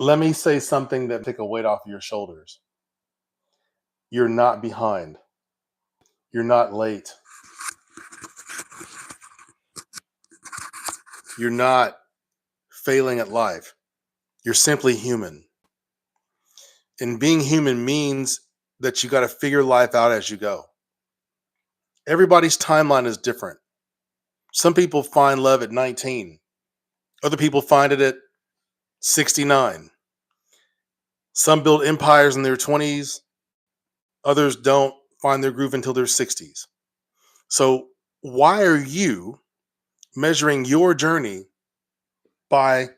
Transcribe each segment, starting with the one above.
Let me say something that take a weight off your shoulders. You're not behind. You're not late. You're not failing at life. You're simply human. And being human means that you got to figure life out as you go. Everybody's timeline is different. Some people find love at 19. Other people find it at 69. Some build empires in their 20s. Others don't find their groove until their 60s. So, why are you measuring your journey by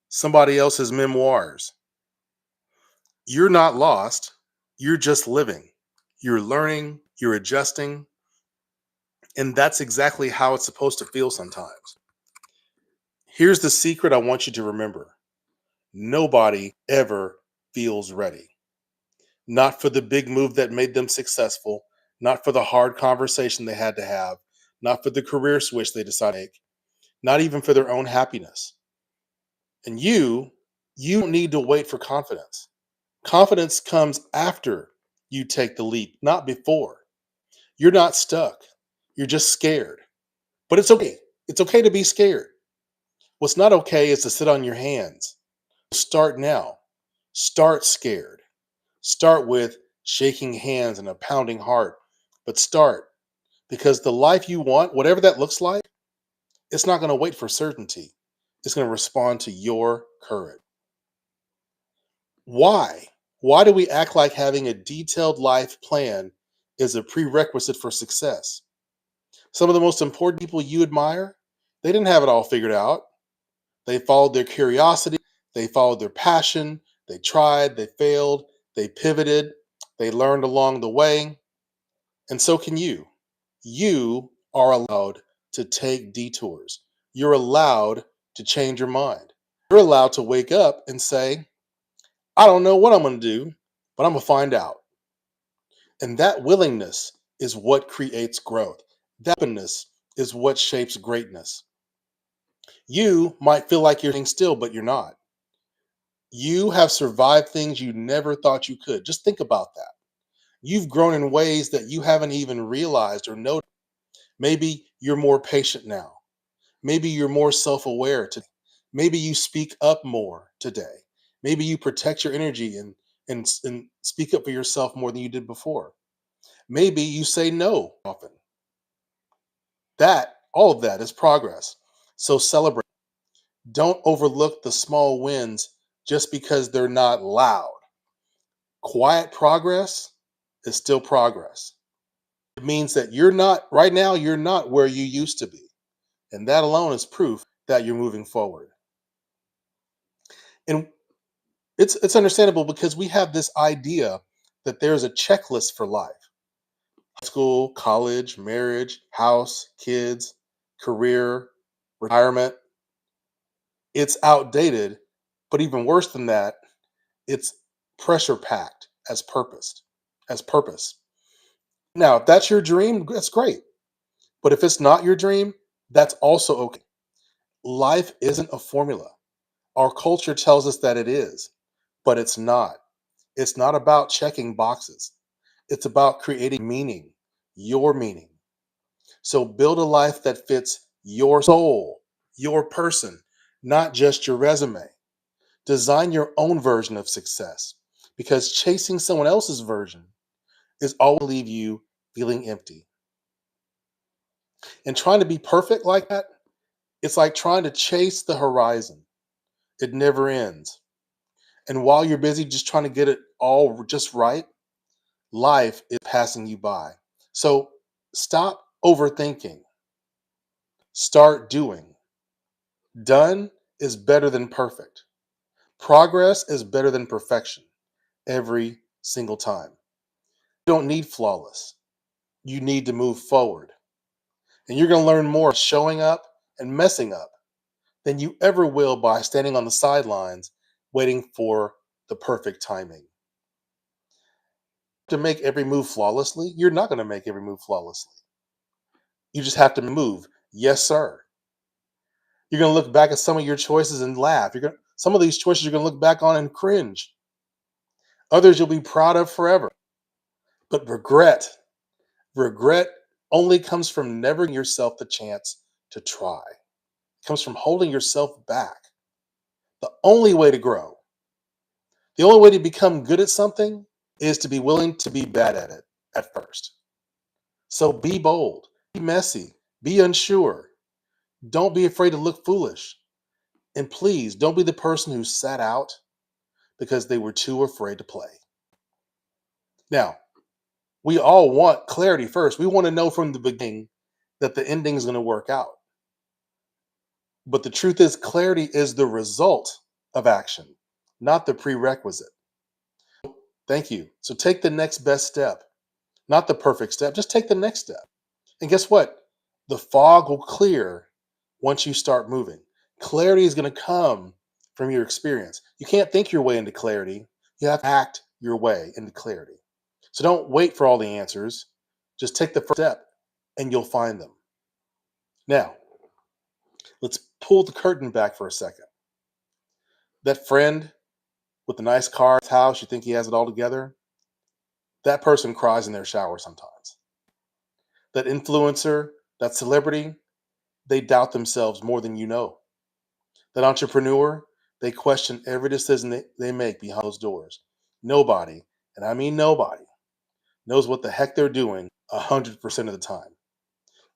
somebody else's memoirs? You're not lost. You're just living. You're learning, you're adjusting, and that's exactly how it's supposed to feel sometimes. Here's the secret I want you to remember: nobody ever feels ready. Not for the big move that made them successful, not for the hard conversation they had to have, not for the career switch they decided to make, not even for their own happiness. And you don't need to wait for confidence. Confidence comes after you take the leap, not before. You're not stuck. You're just scared. But it's okay. It's okay to be scared. What's not okay is to sit on your hands. Start now. Start scared. Start with shaking hands and a pounding heart. But start, because the life you want, whatever that looks like, it's not going to wait for certainty. It's going to respond to your courage. Why? Why do we act like having a detailed life plan is a prerequisite for success? Some of the most important people you admire, they didn't have it all figured out. They followed their curiosity, they followed their passion, they tried, they failed, they pivoted, they learned along the way, and so can you. You are allowed to take detours. You're allowed to change your mind. You're allowed to wake up and say, I don't know what I'm going to do, but I'm going to find out. And that willingness is what creates growth. That openness is what shapes greatness. You might feel like you're staying still, but you're not. You have survived things you never thought you could. Just think about that. You've grown in ways that you haven't even realized or noticed. Maybe you're more patient now. Maybe you're more self aware today. Maybe you speak up more today. Maybe you protect your energy and speak up for yourself more than you did before. Maybe you say no often. All of that is progress. So celebrate. Don't overlook the small wins just because they're not loud. Quiet progress is still progress. It means that right now, you're not where you used to be. And that alone is proof that you're moving forward. And it's understandable because we have this idea that there's a checklist for life: high school, college, marriage, house, kids, career, retirement. It's outdated, but even worse than that, it's pressure packed as purpose. Now, if that's your dream, that's great. But if it's not your dream, that's also okay. Life isn't a formula. Our culture tells us that it is, but it's not. It's not about checking boxes. It's about creating meaning, your meaning. So build a life that fits your soul, your person, not just your resume. Design your own version of success, because chasing someone else's version is always leave you feeling empty. And trying to be perfect like that, it's like trying to chase the horizon. It never ends. And while you're busy just trying to get it all just right, life is passing you by. So stop overthinking. Start doing. Done is better than perfect. Progress is better than perfection every single time. You don't need flawless. You need to move forward. And you're going to learn more showing up and messing up than you ever will by standing on the sidelines waiting for the perfect timing. To make every move flawlessly, you're not going to make every move flawlessly. You just have to move. Yes, sir. You're going to look back at some of your choices and laugh. Some of these choices you're going to look back on and cringe. Others you'll be proud of forever. But regret only comes from never giving yourself the chance to try. It comes from holding yourself back. The only way to grow, the only way to become good at something is to be willing to be bad at it at first. So be bold, be messy, be unsure. Don't be afraid to look foolish. And please don't be the person who sat out because they were too afraid to play. Now, we all want clarity first. We want to know from the beginning that the ending is going to work out. But the truth is, clarity is the result of action, not the prerequisite. Thank you. So take the next best step, not the perfect step. Just take the next step. And guess what? The fog will clear once you start moving. Clarity is going to come from your experience. You can't think your way into clarity. You have to act your way into clarity. So don't wait for all the answers. Just take the first step and you'll find them. Now, let's pull the curtain back for a second. That friend with the nice car, house, you think he has it all together, that person cries in their shower sometimes. That influencer, that celebrity, they doubt themselves more than you know. That entrepreneur, they question every decision they make behind those doors. Nobody, and I mean nobody, knows what the heck they're doing 100% of the time.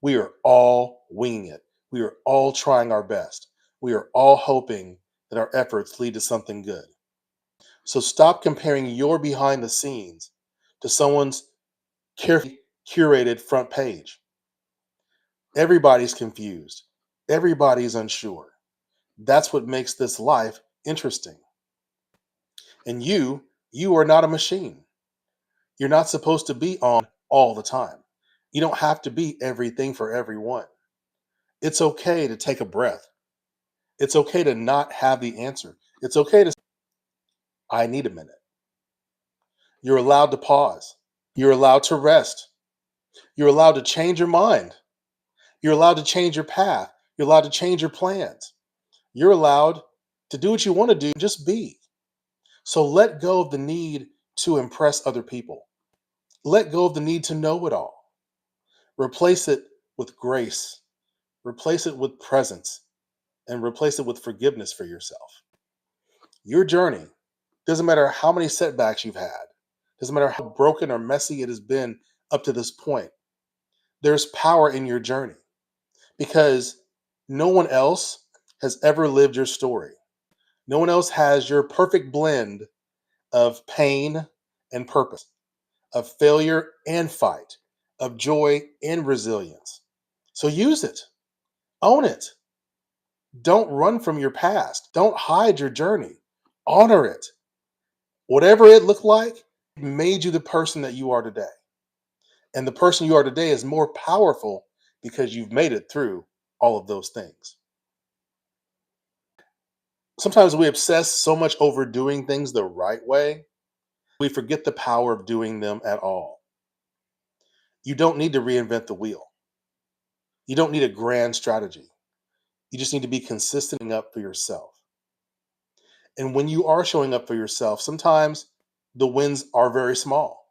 We are all winging it. We are all trying our best. We are all hoping that our efforts lead to something good. So stop comparing your behind the scenes to someone's carefully curated front page. Everybody's confused. Everybody's unsure. That's what makes this life interesting. And you are not a machine. You're not supposed to be on all the time. You don't have to be everything for everyone. It's okay to take a breath. It's okay to not have the answer. It's okay to say, I need a minute. You're allowed to pause. You're allowed to rest. You're allowed to change your mind. You're allowed to change your path. You're allowed to change your plans. You're allowed to do what you want to do, just be. So let go of the need to impress other people. Let go of the need to know it all. Replace it with grace. Replace it with presence and replace it with forgiveness for yourself. Your journey doesn't matter how many setbacks you've had, doesn't matter how broken or messy it has been up to this point. There's power in your journey because no one else has ever lived your story. No one else has your perfect blend of pain and purpose, of failure and fight, of joy and resilience. So use it, own it. Don't run from your past. Don't hide your journey. Honor it. Whatever it looked like, it made you the person that you are today. And the person you are today is more powerful because you've made it through all of those things. Sometimes we obsess so much over doing things the right way, we forget the power of doing them at all. You don't need to reinvent the wheel. You don't need a grand strategy. You just need to be consistent up for yourself. And when you are showing up for yourself, sometimes the wins are very small,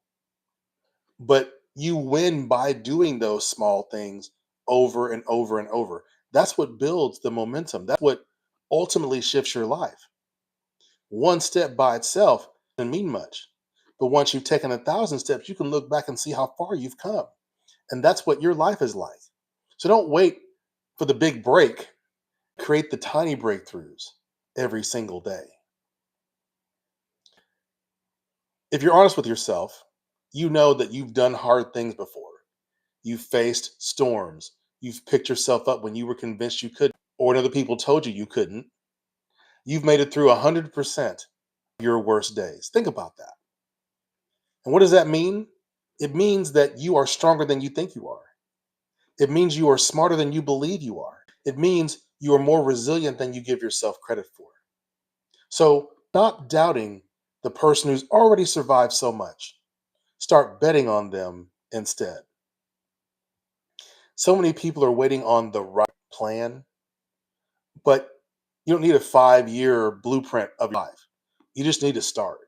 but you win by doing those small things over and over and over. That's what builds the momentum. That's what ultimately shifts your life. One step by itself doesn't mean much. But once you've taken 1,000 steps, you can look back and see how far you've come. And that's what your life is like. So don't wait for the big break. Create the tiny breakthroughs every single day. If you're honest with yourself, you know that you've done hard things before. You've faced storms. You've picked yourself up when you were convinced you couldn't, or when other people told you you couldn't. You've made it through 100% of your worst days. Think about that. And what does that mean? It means that you are stronger than you think you are. It means you are smarter than you believe you are. It means you are more resilient than you give yourself credit for. So stop doubting the person who's already survived so much. Start betting on them instead. So many people are waiting on the right plan, but You don't need a 5-year blueprint of your life. You just need to start.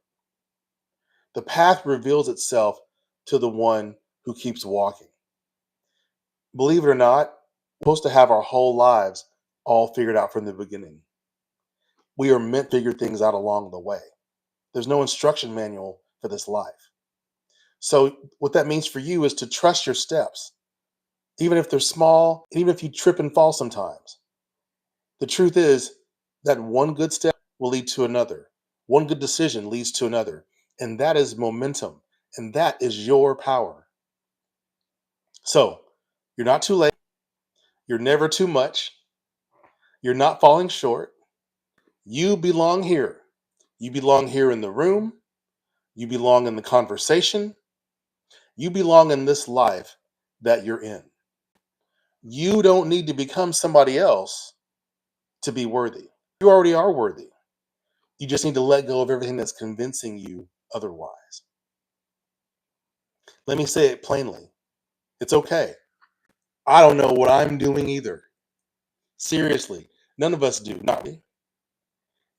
The path reveals itself to the one who keeps walking. Believe it or not, we're supposed to have our whole lives all figured out from the beginning. We are meant to figure things out along the way. There's no instruction manual for this life. So, what that means for you is to trust your steps, even if they're small, even if you trip and fall sometimes. The truth is that one good step will lead to another. One good decision leads to another. And that is momentum. And that is your power. So you're not too late. You're never too much. You're not falling short. You belong here. You belong here in the room. You belong in the conversation. You belong in this life that you're in. You don't need to become somebody else to be worthy. You already are worthy. You just need to let go of everything that's convincing you otherwise. Let me say it plainly. It's okay. I don't know what I'm doing either. Seriously, none of us do. Not me.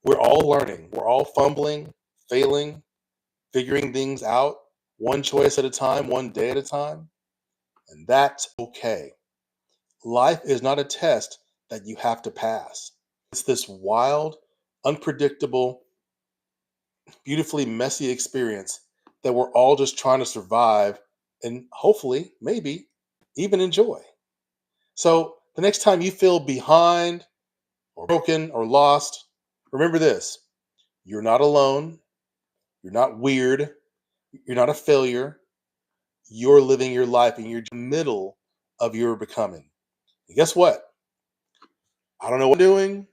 We're all learning. We're all fumbling, failing, figuring things out one choice at a time, one day at a time. And that's okay. Life is not a test that you have to pass. It's this wild, unpredictable, beautifully messy experience that we're all just trying to survive and hopefully, maybe, even enjoy. So the next time you feel behind or broken or lost, remember this: you're not alone, you're not weird, you're not a failure. You're living your life and you're in the middle of your becoming. And guess what? I don't know what I'm doing,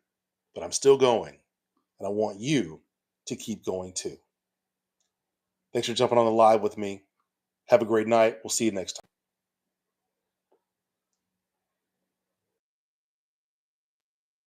but I'm still going. And I want you to keep going too. Thanks for jumping on the live with me. Have a great night. We'll see you next time.